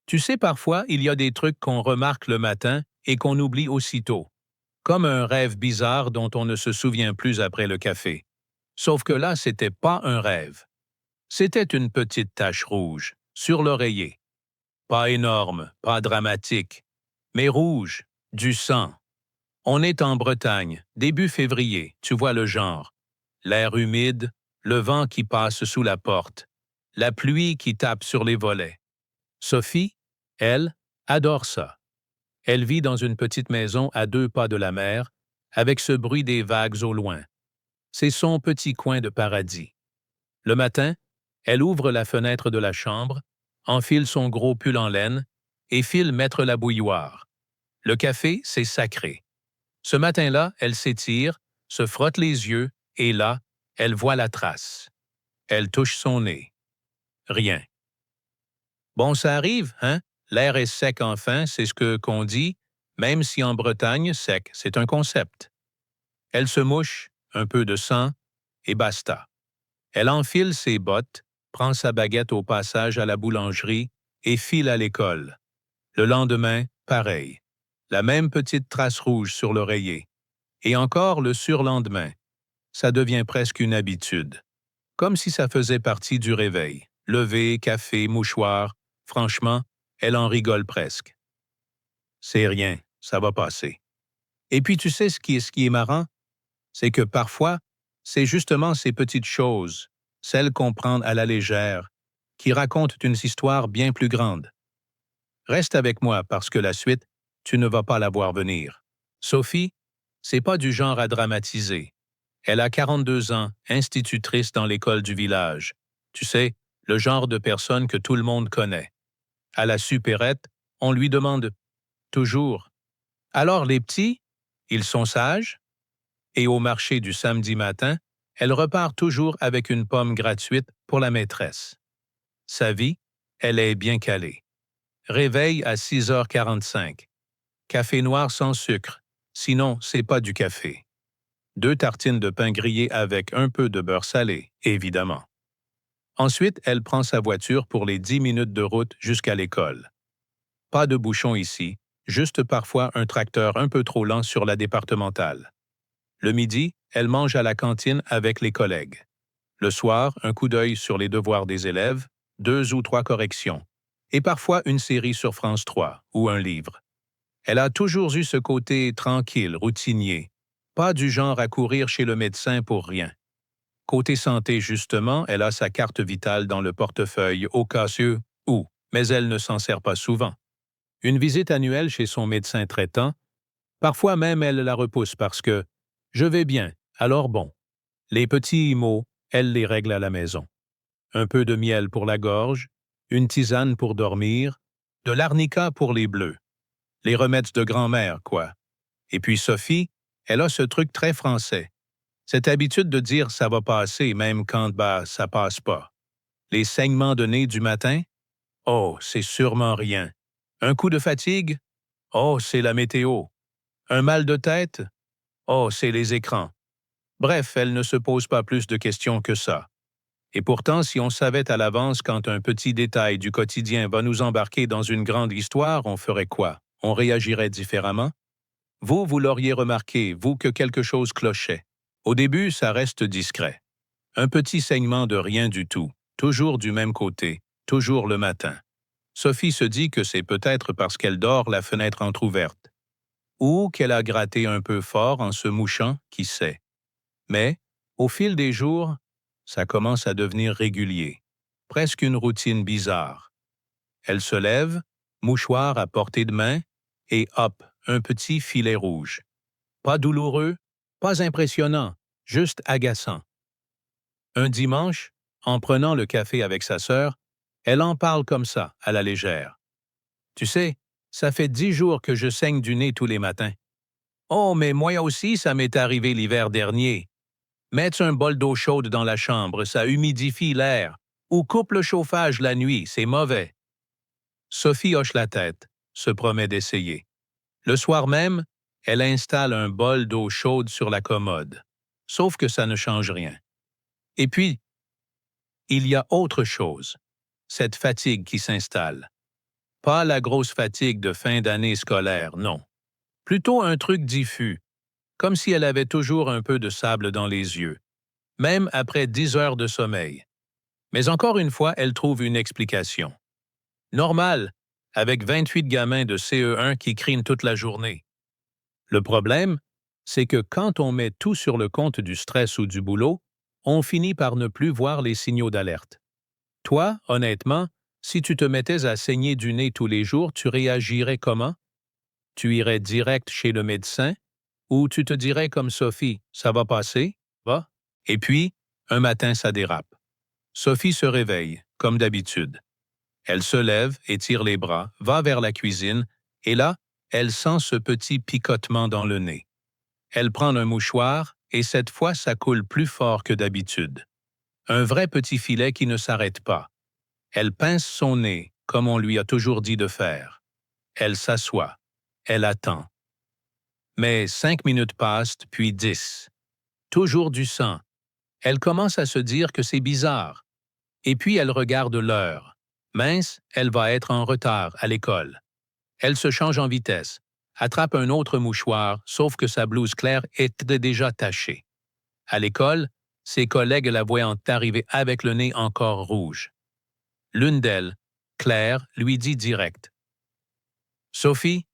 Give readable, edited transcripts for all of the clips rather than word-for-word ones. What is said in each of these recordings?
Tu sais, parfois, il y a des trucs qu'on remarque le matin et qu'on oublie aussitôt, comme un rêve bizarre dont on ne se souvient plus après le café. Sauf que là, c'était pas un rêve. C'était une petite tache rouge, sur l'oreiller. Pas énorme, pas dramatique, mais rouge, du sang. On est en Bretagne, début février, tu vois le genre. L'air humide, le vent qui passe sous la porte, la pluie qui tape sur les volets. Sophie, elle, adore ça. Elle vit dans une petite maison à 2 pas de la mer, avec ce bruit des vagues au loin. C'est son petit coin de paradis. Le matin, elle ouvre la fenêtre de la chambre, enfile son gros pull en laine et file mettre la bouilloire. Le café, c'est sacré. Ce matin-là, elle s'étire, se frotte les yeux et là, elle voit la trace. Elle touche son nez. Rien. Bon, ça arrive, hein? L'air est sec enfin, c'est ce que qu'on dit, même si en Bretagne, sec, c'est un concept. Elle se mouche, un peu de sang, et basta. Elle enfile ses bottes, prend sa baguette au passage à la boulangerie et file à l'école. Le lendemain, pareil. La même petite trace rouge sur l'oreiller. Et encore le surlendemain. Ça devient presque une habitude. Comme si ça faisait partie du réveil. Lever, café, mouchoir. Franchement, elle en rigole presque. C'est rien, ça va passer. Et puis tu sais ce qui est marrant? C'est que parfois, c'est justement ces petites choses, celles qu'on prend à la légère, qui racontent une histoire bien plus grande. Reste avec moi parce que la suite, tu ne vas pas la voir venir. Sophie, c'est pas du genre à dramatiser. Elle a 42 ans, institutrice dans l'école du village. Tu sais, le genre de personne que tout le monde connaît. À la supérette, on lui demande toujours: alors les petits, ils sont sages? Et au marché du samedi matin, elle repart toujours avec une pomme gratuite pour la maîtresse. Sa vie, elle est bien calée. Réveil à 6h45. Café noir sans sucre. Sinon, c'est pas du café. 2 tartines de pain grillé avec un peu de beurre salé, évidemment. Ensuite, elle prend sa voiture pour les 10 minutes de route jusqu'à l'école. Pas de bouchon ici, juste parfois un tracteur un peu trop lent sur la départementale. Le midi, elle mange à la cantine avec les collègues. Le soir, un coup d'œil sur les devoirs des élèves, 2 ou 3 corrections, et parfois une série sur France 3 ou un livre. Elle a toujours eu ce côté tranquille, routinier, pas du genre à courir chez le médecin pour rien. Côté santé, justement, elle a sa carte vitale dans le portefeuille au cas où, mais elle ne s'en sert pas souvent. Une visite annuelle chez son médecin traitant, parfois même elle la repousse parce que «je vais bien, alors bon». Les petits mots, elle les règle à la maison. Un peu de miel pour la gorge, une tisane pour dormir, de l'arnica pour les bleus. Les remèdes de grand-mère, quoi. Et puis Sophie, elle a ce truc très français. Cette habitude de dire ça va passer même quand, ça passe pas. Les saignements de nez du matin? Oh, c'est sûrement rien. Un coup de fatigue? Oh, c'est la météo. Un mal de tête? Oh, c'est les écrans. Bref, elle ne se pose pas plus de questions que ça. Et pourtant, si on savait à l'avance quand un petit détail du quotidien va nous embarquer dans une grande histoire, on ferait quoi? On réagirait différemment? Vous l'auriez remarqué, vous, que quelque chose clochait. Au début, ça reste discret. Un petit saignement de rien du tout, toujours du même côté, toujours le matin. Sophie se dit que c'est peut-être parce qu'elle dort la fenêtre entr'ouverte, ou qu'elle a gratté un peu fort en se mouchant, qui sait. Mais, au fil des jours, ça commence à devenir régulier, presque une routine bizarre. Elle se lève, mouchoir à portée de main, et hop, un petit filet rouge. Pas douloureux, pas impressionnant, juste agaçant. Un dimanche, en prenant le café avec sa sœur, elle en parle comme ça, à la légère. Tu sais, ça fait 10 jours que je saigne du nez tous les matins. Oh, mais moi aussi, ça m'est arrivé l'hiver dernier. Mettre un bol d'eau chaude dans la chambre, ça humidifie l'air. Ou coupe le chauffage la nuit, c'est mauvais. Sophie hoche la tête, se promet d'essayer. Le soir même, elle installe un bol d'eau chaude sur la commode. Sauf que ça ne change rien. Et puis, il y a autre chose, cette fatigue qui s'installe. Pas la grosse fatigue de fin d'année scolaire, non. Plutôt un truc diffus, comme si elle avait toujours un peu de sable dans les yeux, même après 10 heures de sommeil. Mais encore une fois, elle trouve une explication. Normal, avec 28 gamins de CE1 qui crient toute la journée. Le problème, c'est que quand on met tout sur le compte du stress ou du boulot, on finit par ne plus voir les signaux d'alerte. Toi, honnêtement, si tu te mettais à saigner du nez tous les jours, tu réagirais comment? Tu irais direct chez le médecin ou tu te dirais comme Sophie, ça va passer, va? Et puis, un matin, ça dérape. Sophie se réveille, comme d'habitude. Elle se lève, étire les bras, va vers la cuisine, et là, elle sent ce petit picotement dans le nez. Elle prend un mouchoir, et cette fois, ça coule plus fort que d'habitude. Un vrai petit filet qui ne s'arrête pas. Elle pince son nez, comme on lui a toujours dit de faire. Elle s'assoit. Elle attend. Mais 5 minutes passent, puis 10. Toujours du sang. Elle commence à se dire que c'est bizarre. Et puis elle regarde l'heure. Mince, elle va être en retard à l'école. Elle se change en vitesse, attrape un autre mouchoir, sauf que sa blouse claire était déjà tachée. À l'école, ses collègues la voient arriver avec le nez encore rouge. L'une d'elles, Claire, lui dit direct. « Sophie,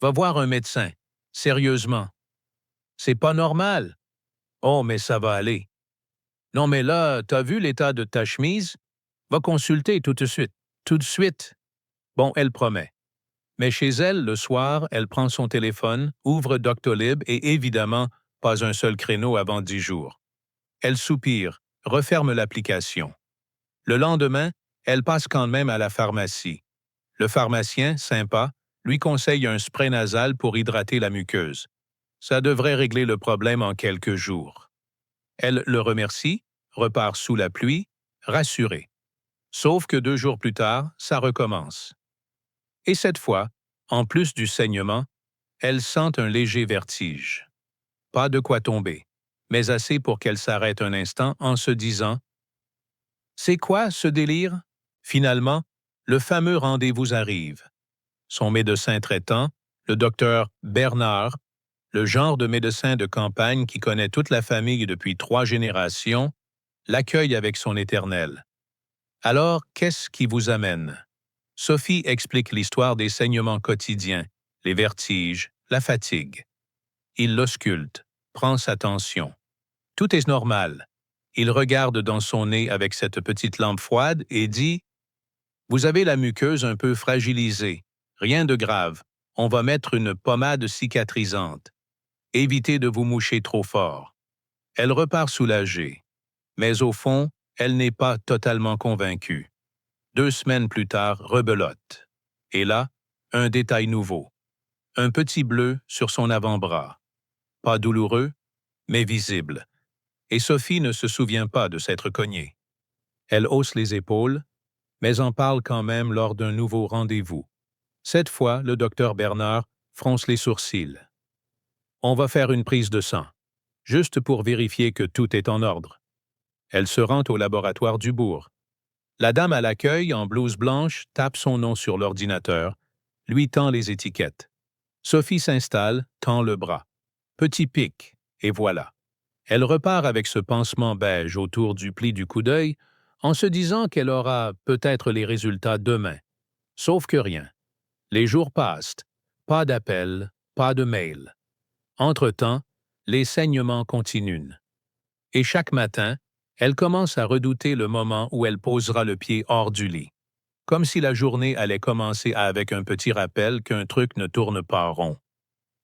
va voir un médecin. Sérieusement. C'est pas normal. Oh, mais ça va aller. Non, mais là, t'as vu l'état de ta chemise? Va consulter tout de suite. Tout de suite. » Bon, elle promet. Mais chez elle, le soir, elle prend son téléphone, ouvre Doctolib et évidemment, pas un seul créneau avant 10 jours. Elle soupire, referme l'application. Le lendemain, elle passe quand même à la pharmacie. Le pharmacien, sympa, lui conseille un spray nasal pour hydrater la muqueuse. Ça devrait régler le problème en quelques jours. Elle le remercie, repart sous la pluie, rassurée. Sauf que 2 jours plus tard, ça recommence. Et cette fois, en plus du saignement, elle sent un léger vertige. Pas de quoi tomber, mais assez pour qu'elle s'arrête un instant en se disant « C'est quoi ce délire? » Finalement, le fameux rendez-vous arrive. Son médecin traitant, le docteur Bernard, le genre de médecin de campagne qui connaît toute la famille depuis 3 générations, l'accueille avec son éternel. Alors, qu'est-ce qui vous amène? Sophie explique l'histoire des saignements quotidiens, les vertiges, la fatigue. Il l'ausculte, prend sa tension. Tout est normal. Il regarde dans son nez avec cette petite lampe froide et dit « Vous avez la muqueuse un peu fragilisée. Rien de grave. On va mettre une pommade cicatrisante. Évitez de vous moucher trop fort. » Elle repart soulagée. Mais au fond, elle n'est pas totalement convaincue. 2 semaines plus tard, rebelote. Et là, un détail nouveau. Un petit bleu sur son avant-bras. Pas douloureux, mais visible. Et Sophie ne se souvient pas de s'être cognée. Elle hausse les épaules, mais en parle quand même lors d'un nouveau rendez-vous. Cette fois, le docteur Bernard fronce les sourcils. On va faire une prise de sang, juste pour vérifier que tout est en ordre. Elle se rend au laboratoire du bourg. La dame à l'accueil, en blouse blanche, tape son nom sur l'ordinateur, lui tend les étiquettes. Sophie s'installe, tend le bras. Petit pic, et voilà. Elle repart avec ce pansement beige autour du pli du coup d'œil, en se disant qu'elle aura peut-être les résultats demain. Sauf que rien. Les jours passent. Pas d'appel, pas de mail. Entre-temps, les saignements continuent. Et chaque matin, elle commence à redouter le moment où elle posera le pied hors du lit. Comme si la journée allait commencer avec un petit rappel qu'un truc ne tourne pas rond.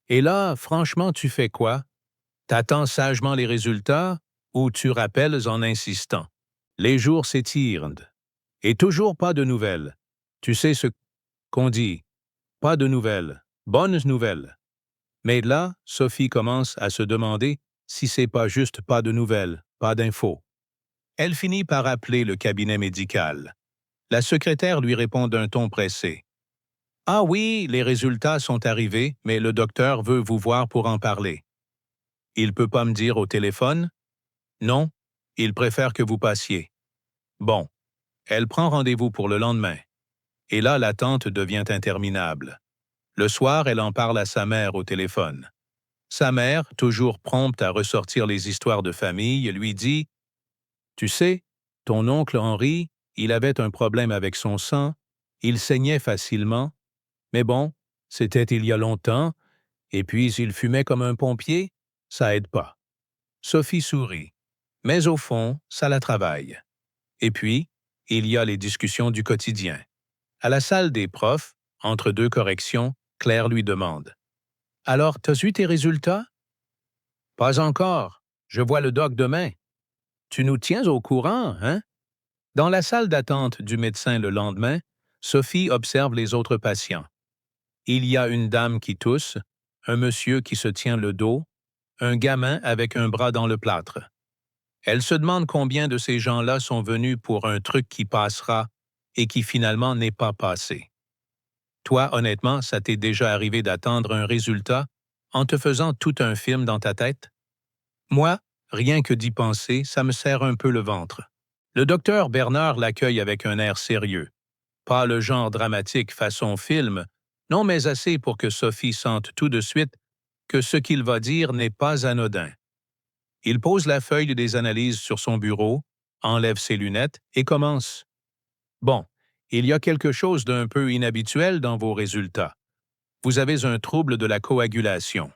Et là, franchement, tu fais quoi? T'attends sagement les résultats ou tu rappelles en insistant? Les jours s'étirent. Et toujours pas de nouvelles. Tu sais ce qu'on dit. Pas de nouvelles. Bonnes nouvelles. Mais là, Sophie commence à se demander si c'est pas juste pas de nouvelles, pas d'infos. Elle finit par appeler le cabinet médical. La secrétaire lui répond d'un ton pressé. « Ah oui, les résultats sont arrivés, mais le docteur veut vous voir pour en parler. » « Il peut pas me dire au téléphone? » »« Non, il préfère que vous passiez. » Bon, elle prend rendez-vous pour le lendemain. Et là, l'attente devient interminable. Le soir, elle en parle à sa mère au téléphone. Sa mère, toujours prompte à ressortir les histoires de famille, lui dit « Tu sais, ton oncle Henri, il avait un problème avec son sang, il saignait facilement, mais bon, c'était il y a longtemps, et puis il fumait comme un pompier, ça aide pas. » Sophie sourit, mais au fond, ça la travaille. Et puis, il y a les discussions du quotidien. À la salle des profs, entre deux corrections, Claire lui demande « Alors, t'as eu tes résultats? » « Pas encore. Je vois le doc demain. Tu nous tiens au courant, hein? » Dans la salle d'attente du médecin le lendemain, Sophie observe les autres patients. Il y a une dame qui tousse, un monsieur qui se tient le dos, un gamin avec un bras dans le plâtre. Elle se demande combien de ces gens-là sont venus pour un truc qui passera et qui finalement n'est pas passé. Toi, honnêtement, ça t'est déjà arrivé d'attendre un résultat en te faisant tout un film dans ta tête? Moi, rien que d'y penser, ça me serre un peu le ventre. Le docteur Bernard l'accueille avec un air sérieux. Pas le genre dramatique façon film, non mais assez pour que Sophie sente tout de suite que ce qu'il va dire n'est pas anodin. Il pose la feuille des analyses sur son bureau, enlève ses lunettes et commence. Bon, il y a quelque chose d'un peu inhabituel dans vos résultats. Vous avez un trouble de la coagulation.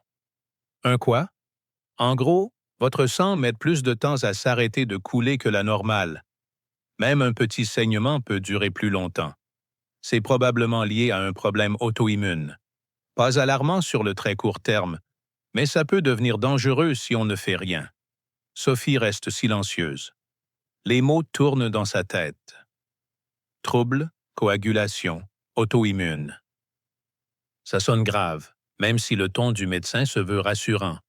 Un quoi? En gros, votre sang met plus de temps à s'arrêter de couler que la normale. Même un petit saignement peut durer plus longtemps. C'est probablement lié à un problème auto-immune. Pas alarmant sur le très court terme, mais ça peut devenir dangereux si on ne fait rien. Sophie reste silencieuse. Les mots tournent dans sa tête. Trouble, coagulation, auto-immune. Ça sonne grave, même si le ton du médecin se veut rassurant.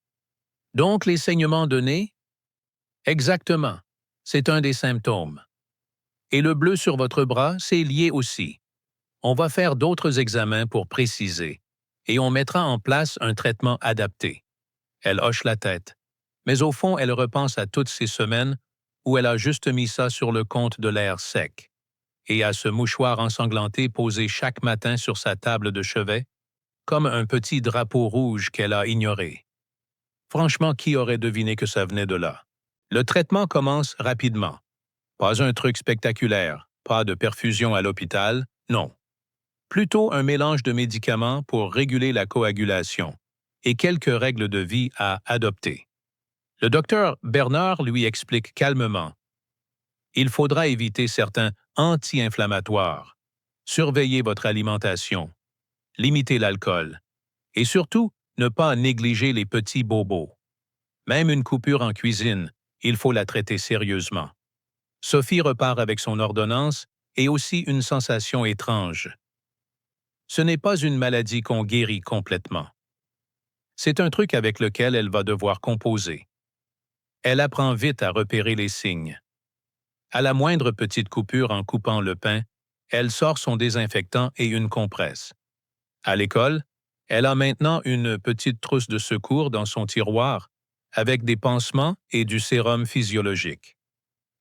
Donc, les saignements de nez? Exactement. C'est un des symptômes. Et le bleu sur votre bras, c'est lié aussi. On va faire d'autres examens pour préciser, et on mettra en place un traitement adapté. Elle hoche la tête, mais au fond, elle repense à toutes ces semaines où elle a juste mis ça sur le compte de l'air sec, et à ce mouchoir ensanglanté posé chaque matin sur sa table de chevet, comme un petit drapeau rouge qu'elle a ignoré. Franchement, qui aurait deviné que ça venait de là? Le traitement commence rapidement. Pas un truc spectaculaire, pas de perfusion à l'hôpital, non. Plutôt un mélange de médicaments pour réguler la coagulation et quelques règles de vie à adopter. Le docteur Bernard lui explique calmement. Il faudra éviter certains anti-inflammatoires, surveiller votre alimentation, limiter l'alcool et surtout ne pas négliger les petits bobos. Même une coupure en cuisine, il faut la traiter sérieusement. Sophie repart avec son ordonnance et aussi une sensation étrange. Ce n'est pas une maladie qu'on guérit complètement. C'est un truc avec lequel elle va devoir composer. Elle apprend vite à repérer les signes. À la moindre petite coupure en coupant le pain, elle sort son désinfectant et une compresse. À l'école, elle a maintenant une petite trousse de secours dans son tiroir avec des pansements et du sérum physiologique.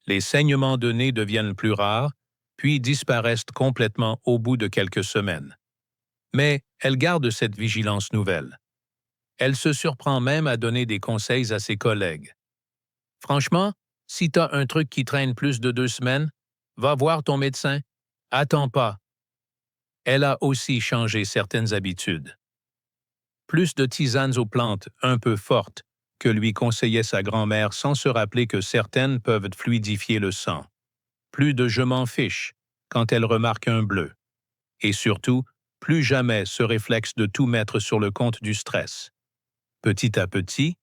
Les saignements de nez deviennent plus rares, puis disparaissent complètement au bout de quelques semaines. Mais elle garde cette vigilance nouvelle. Elle se surprend même à donner des conseils à ses collègues. Franchement, si t'as un truc qui traîne plus de 2 semaines, va voir ton médecin. Attends pas. Elle a aussi changé certaines habitudes. Plus de tisanes aux plantes un peu fortes que lui conseillait sa grand-mère sans se rappeler que certaines peuvent fluidifier le sang. Plus de je m'en fiche quand elle remarque un bleu. Et surtout, plus jamais ce réflexe de tout mettre sur le compte du stress. Petit à petit,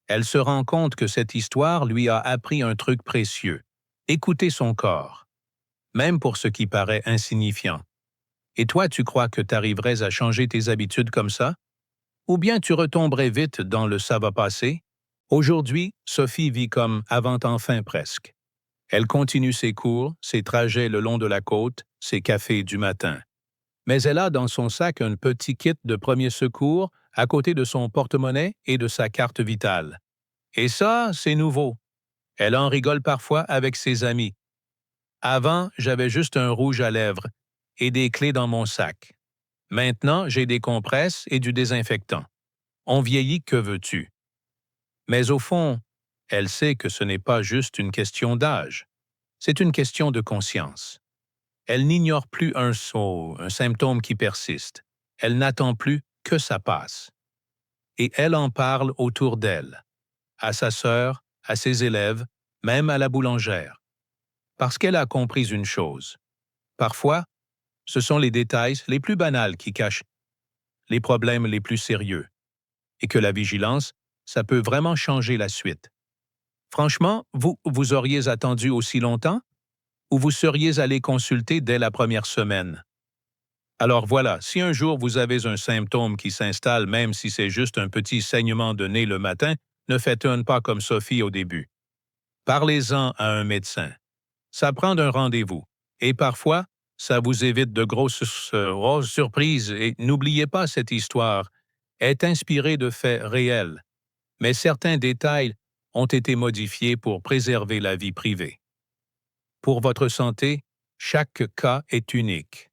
elle se rend compte que cette histoire lui a appris un truc précieux. Écouter son corps, même pour ce qui paraît insignifiant. Et toi, tu crois que tu arriverais à changer tes habitudes comme ça? Ou bien tu retomberais vite dans le ça va passer? Aujourd'hui, Sophie vit comme avant enfin presque. Elle continue ses cours, ses trajets le long de la côte, ses cafés du matin. Mais elle a dans son sac un petit kit de premier secours à côté de son porte-monnaie et de sa carte vitale. Et ça, c'est nouveau. Elle en rigole parfois avec ses amis. Avant, j'avais juste un rouge à lèvres. et des clés dans mon sac. Maintenant, j'ai des compresses et du désinfectant. On vieillit, que veux-tu? Mais au fond, elle sait que ce n'est pas juste une question d'âge. C'est une question de conscience. Elle n'ignore plus un symptôme qui persiste. Elle n'attend plus que ça passe. Et elle en parle autour d'elle, à sa sœur, à ses élèves, même à la boulangère. Parce qu'elle a compris une chose. Parfois, ce sont les détails les plus banals qui cachent les problèmes les plus sérieux. Et que la vigilance, ça peut vraiment changer la suite. Franchement, vous auriez attendu aussi longtemps? Ou vous seriez allé consulter dès la première semaine? Alors voilà, si un jour vous avez un symptôme qui s'installe, même si c'est juste un petit saignement de nez le matin, ne faites-un pas comme Sophie au début. Parlez-en à un médecin. Ça prend un rendez-vous. Et parfois, ça vous évite de grosses surprises. Et n'oubliez pas, cette histoire est inspirée de faits réels. Mais certains détails ont été modifiés pour préserver la vie privée. Pour votre santé, chaque cas est unique.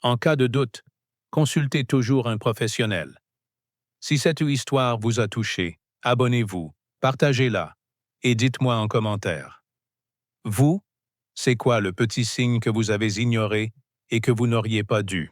En cas de doute, consultez toujours un professionnel. Si cette histoire vous a touché, abonnez-vous, partagez-la et dites-moi en commentaire. Vous, c'est quoi le petit signe que vous avez ignoré et que vous n'auriez pas dû?